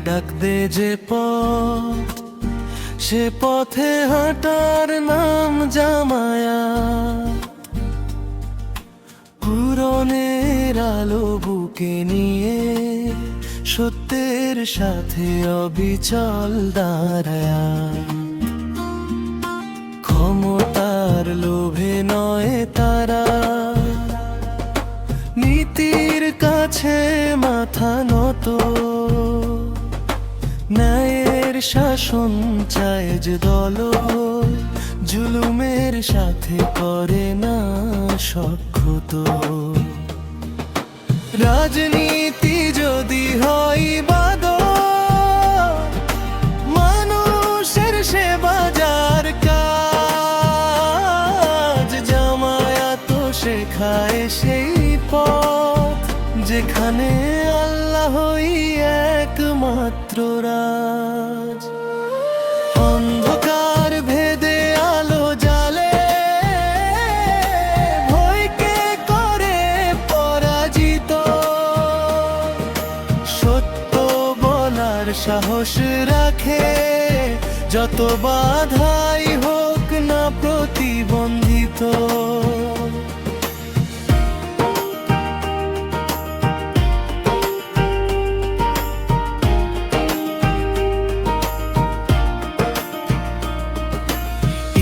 ডাক দে যে পথ, সে পথে হাঁটার নাম জামায়াত। পূরণের আলো বুকে নিয়ে সত্যের সাথে অবিচল দাঁড়ায়া, ক্ষমতার লোভে নয় তারা, নীতির কাছে মাথা নত। ন্যায়ের শাসন চায় যে দল, জুলুমের সাথে করে না সখ্যত। রাজনীতি যদি হয় বাদল, মানুষের সেবা যার কাজ, জামায়াত শেখায় সেই পথ, যেখানে আল্লাহই একমাত্র রাজ। অন্ধকার ভেদে আলো জালে, ভয়কে করে পরাজিত। সত্য বলার সাহস রাখে, যত বাধাই হোক না প্রতিবন্ধিত।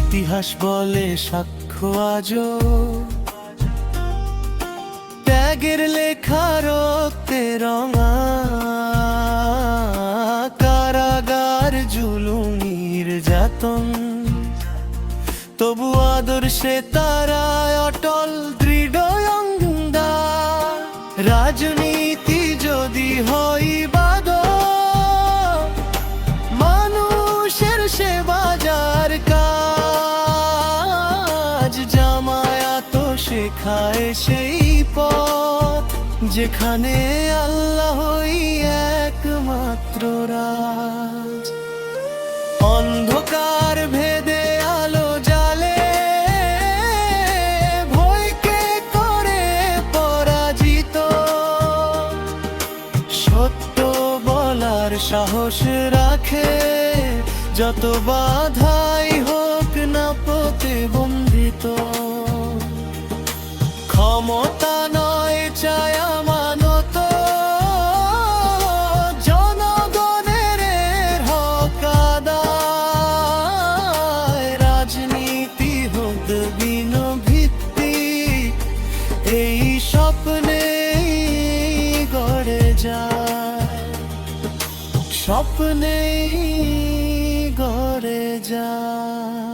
ইতিহাস বলে সাক্ষ্য আজও, ত্যাগের লেখা রক্তে রঙা। কারাগার জুলুম নির্যাতন, তবু আদর্শে তারা অটল দৃঢ় অঙ্গীকার। রাজনীতি যদি হয় বাদল, মানুষের সেবা যার কাজ, জামায়াত শেখায় সেই পথ, যেখানে আল্লাহই একমাত্র রাজ। অন্ধকার ভেদে আলো জালে, ভয়কে করে পরাজিত। সত্য বলার সাহস রাখে, যত বাধাই হোক না প্রতিবন্ধিত। ক্ষমতা নয় চায় আমানত, জনগণের হক আদায়। রাজনীতি হোক বিন ভিত্তি, এই স্বপ্নেই গড়ে যায়, স্বপ্নেই গড়ে যায়।